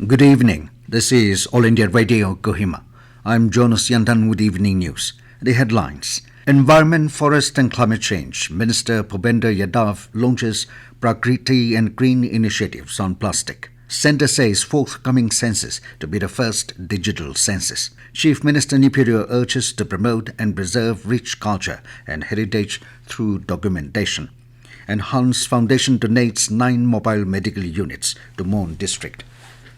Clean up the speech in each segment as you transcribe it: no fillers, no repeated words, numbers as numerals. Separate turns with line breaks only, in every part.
Good evening. This is All India Radio Kohima. I'm Jonas Yandan with Evening News. The headlines. Environment, Forest and Climate Change. Minister Bhupender Yadav launches Prakriti and green initiatives on plastic. Centre says forthcoming census to be the first digital census. Chief Minister Neiphiu Rio urges to promote and preserve rich culture and heritage through documentation. And Hans Foundation donates 9 mobile medical units to Mon district.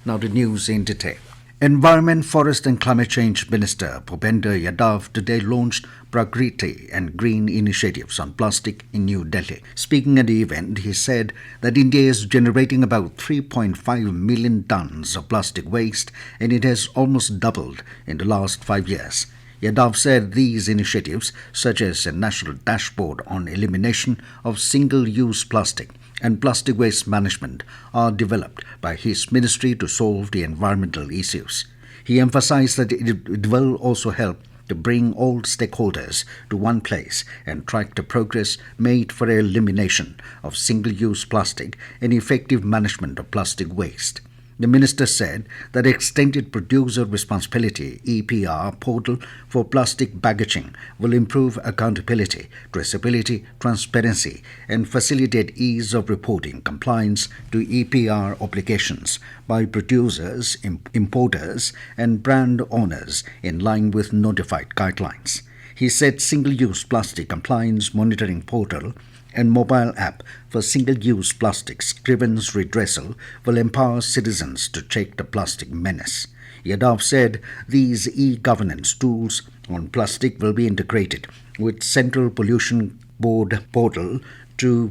Now the news in detail. Environment, Forest and Climate Change Minister Bhupender Yadav today launched Prakriti and green initiatives on plastic in New Delhi. Speaking at the event, he said that India is generating about 3.5 million tons of plastic waste, and it has almost doubled in the last 5 years. Yadav said these initiatives, such as a national dashboard on elimination of single-use plastic and plastic waste management, are developed by his ministry to solve the environmental issues. He emphasized that it will also help to bring all stakeholders to one place and track the progress made for elimination of single-use plastic and effective management of plastic waste. The minister said that extended producer responsibility (EPR) portal for plastic packaging will improve accountability, traceability, transparency, and facilitate ease of reporting compliance to EPR obligations by producers, importers, and brand owners in line with notified guidelines. He said single-use plastic compliance monitoring portal and mobile app for single-use plastics grievance redressal will empower citizens to check the plastic menace. Yadav said these e-governance tools on plastic will be integrated with Central Pollution Board portal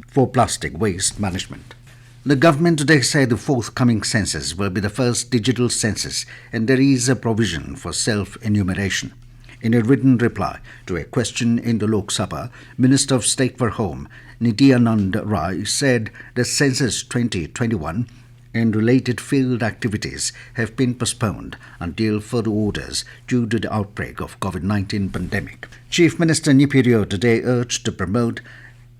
for plastic waste management. The government today said the forthcoming census will be the first digital census, and there is a provision for self-enumeration. In a written reply to a question in the Lok Sabha, Minister of State for Home, Nityanand Rai, said the Census 2021 and related field activities have been postponed until further orders due to the outbreak of COVID-19 pandemic. Chief Minister Neiphiu Rio today urged to promote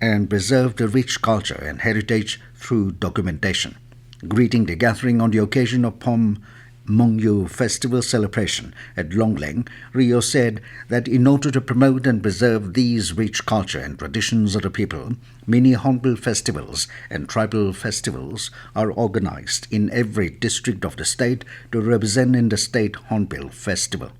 and preserve the rich culture and heritage through documentation. Greeting the gathering on the occasion of Mongyu Festival celebration at Longleng, Rio said that in order to promote and preserve these rich culture and traditions of the people, many hornbill festivals and tribal festivals are organized in every district of the state to represent in the state hornbill festival.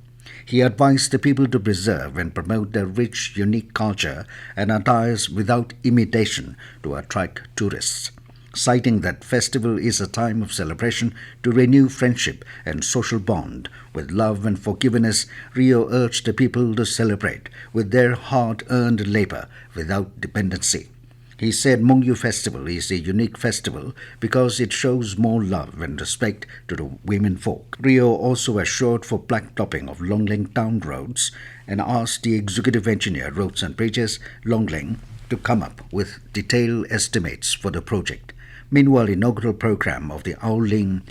He advised the people to preserve and promote their rich, unique culture and attires without imitation to attract tourists. Citing that festival is a time of celebration to renew friendship and social bond with love and forgiveness, Rio urged the people to celebrate with their hard-earned labor without dependency. He said Mongyu Festival is a unique festival because it shows more love and respect to the women folk. Rio also assured for blacktopping of Longleng town roads and asked the Executive Engineer Roads and Bridges, Longleng, to come up with detailed estimates for the project. Meanwhile, inaugural program of the Aoling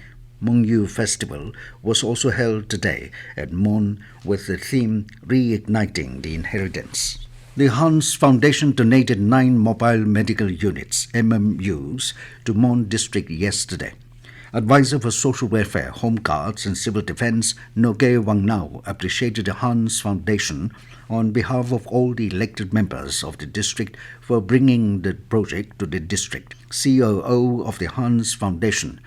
Mongyu Festival was also held today at Mon with the theme Reigniting the Inheritance. The Hans Foundation donated 9 mobile medical units, MMUs, to Mon district yesterday. Advisor for Social Welfare, Home Guards and Civil Defense, Noge Wangnao, appreciated the Hans Foundation on behalf of all the elected members of the district for bringing the project to the district. COO of the Hans Foundation,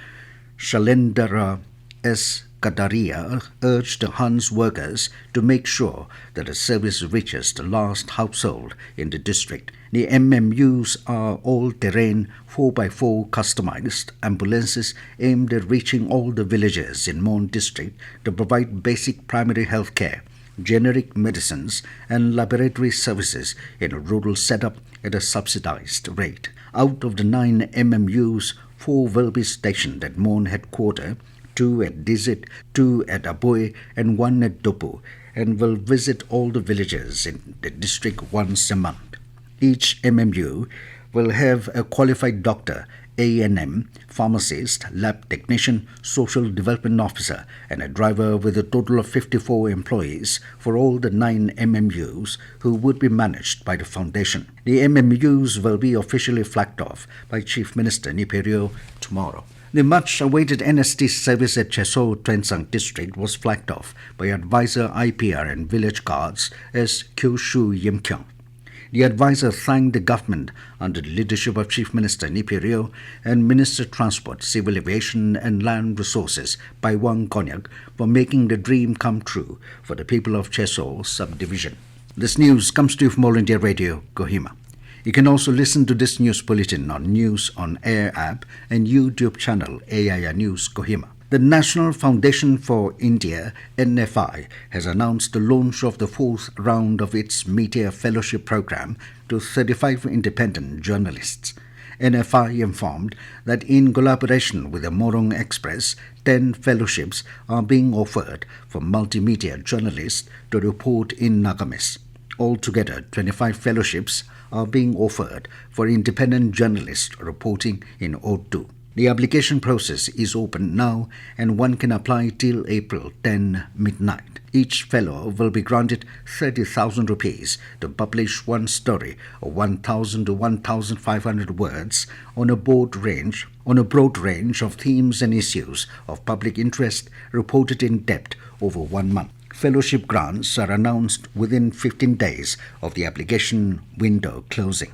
Shalendra S. Kataria, urged the Hans workers to make sure that the service reaches the last household in the district. The MMUs are all-terrain 4x4 customized ambulances aimed at reaching all the villages in Mon district to provide basic primary health care, generic medicines and laboratory services in a rural setup at a subsidized rate. Out of the 9 MMUs, 4 will be stationed at Mon headquarters, 2 at Dizit, 2 at Aboy and 1 at Dopu, and will visit all the villages in the district once a month. Each MMU will have a qualified doctor, A&M, pharmacist, lab technician, social development officer, and a driver with a total of 54 employees for all the 9 MMUs who would be managed by the foundation. The MMUs will be officially flagged off by Chief Minister Neiphiu Rio tomorrow. The much-awaited NST service at Cheso Twensang district was flagged off by advisor IPR and village guards as Kyushu Yimkyong. The advisor thanked the government under the leadership of Chief Minister Neiphiu Rio and Minister Transport, Civil Aviation and Land Resources Paiwang Konyak for making the dream come true for the people of Cheso subdivision. This news comes to you from All India Radio, Kohima. You can also listen to this news bulletin on News on Air app and YouTube channel AIR News Kohima. The National Foundation for India, NFI, has announced the launch of the fourth round of its Media Fellowship Program to 35 independent journalists. NFI informed that in collaboration with the Morong Express, 10 fellowships are being offered for multimedia journalists to report in Nagamis. Altogether, 25 fellowships are being offered for independent journalists reporting in Urdu. The application process is open now and one can apply till April 10 midnight. Each fellow will be granted 30,000 rupees to publish one story of 1,000 to 1,500 words on a broad range of themes and issues of public interest reported in depth over 1 month. Fellowship grants are announced within 15 days of the application window closing.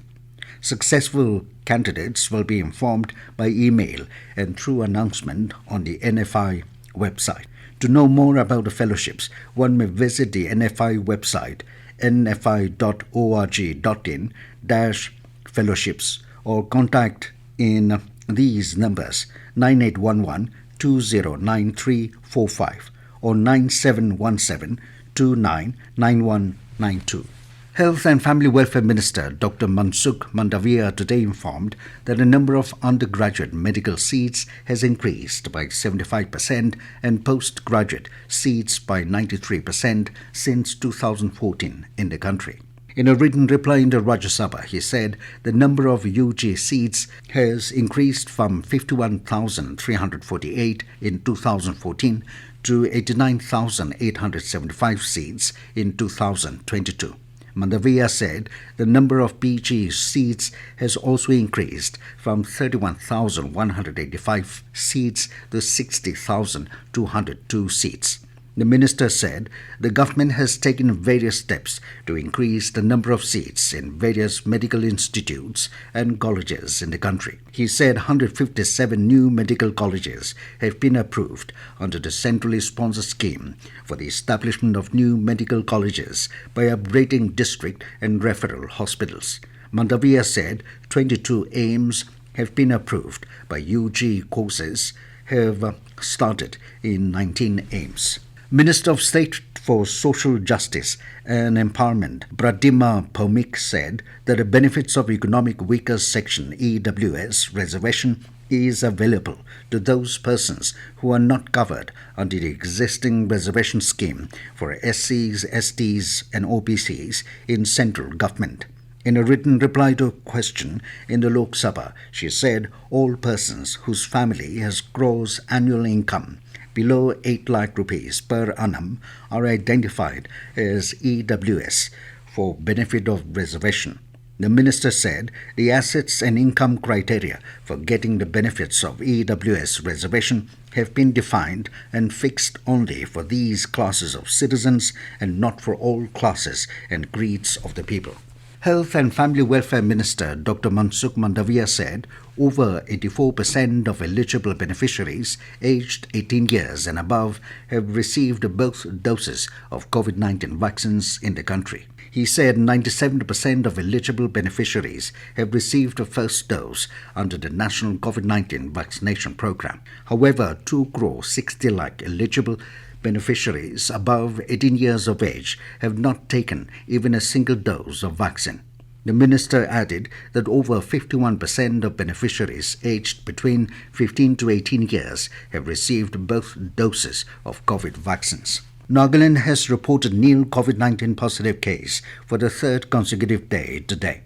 Successful candidates will be informed by email and through announcement on the NFI website. To know more about the fellowships, one may visit the NFI website nfi.org.in/fellowships or contact in these numbers 9811 209345 or 9717 299192. Health and Family Welfare Minister Dr. Mansukh Mandavia today informed that the number of undergraduate medical seats has increased by 75% and postgraduate seats by 93% since 2014 in the country. In a written reply in the Rajya Sabha, he said the number of UG seats has increased from 51,348 in 2014 to 89,875 seats in 2022. Mandavia said the number of PG seats has also increased from 31,185 seats to 60,202 seats. The minister said the government has taken various steps to increase the number of seats in various medical institutes and colleges in the country. He said 157 new medical colleges have been approved under the centrally sponsored scheme for the establishment of new medical colleges by upgrading district and referral hospitals. Mandavia said 22 AIMS have been approved by UG courses have started in 19 AIMS. Minister of State for Social Justice and Empowerment, Pradima Paumik, said that the benefits of Economic Weaker Section EWS reservation is available to those persons who are not covered under the existing reservation scheme for SCs, STs and OBCs in central government. In a written reply to a question in the Lok Sabha, she said all persons whose family has gross annual income below 8 lakh rupees per annum are identified as EWS for benefit of reservation. The minister said the assets and income criteria for getting the benefits of EWS reservation have been defined and fixed only for these classes of citizens and not for all classes and creeds of the people. Health and Family Welfare Minister Dr. Mansukh Mandavia said over 84% of eligible beneficiaries aged 18 years and above have received both doses of COVID-19 vaccines in the country. He said 97% of eligible beneficiaries have received a first dose under the National COVID-19 Vaccination Program. However, 2.60 lakh eligible beneficiaries above 18 years of age have not taken even a single dose of vaccine. The minister added that over 51% of beneficiaries aged between 15 to 18 years have received both doses of COVID vaccines. Nagaland has reported nil COVID-19 positive case for the third consecutive day today.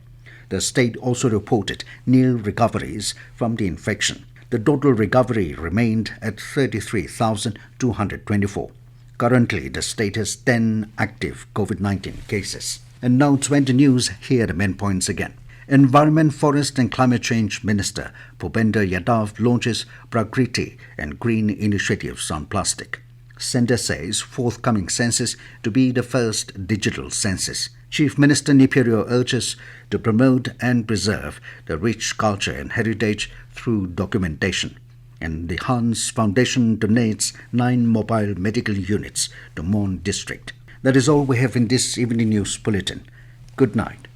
The state also reported nil recoveries from the infection. The total recovery remained at 33,224. Currently, the state has 10 active COVID-19 cases. And now to end the news, here are the main points again. Environment, Forest and Climate Change Minister Bhupender Yadav launches Prakriti and green initiatives on plastic. Centre says forthcoming census to be the first digital census. Chief Minister Neiphiu Rio urges to promote and preserve the rich culture and heritage through documentation. And the Hans Foundation donates 9 mobile medical units to Mon district. That is all we have in this evening news bulletin. Good night.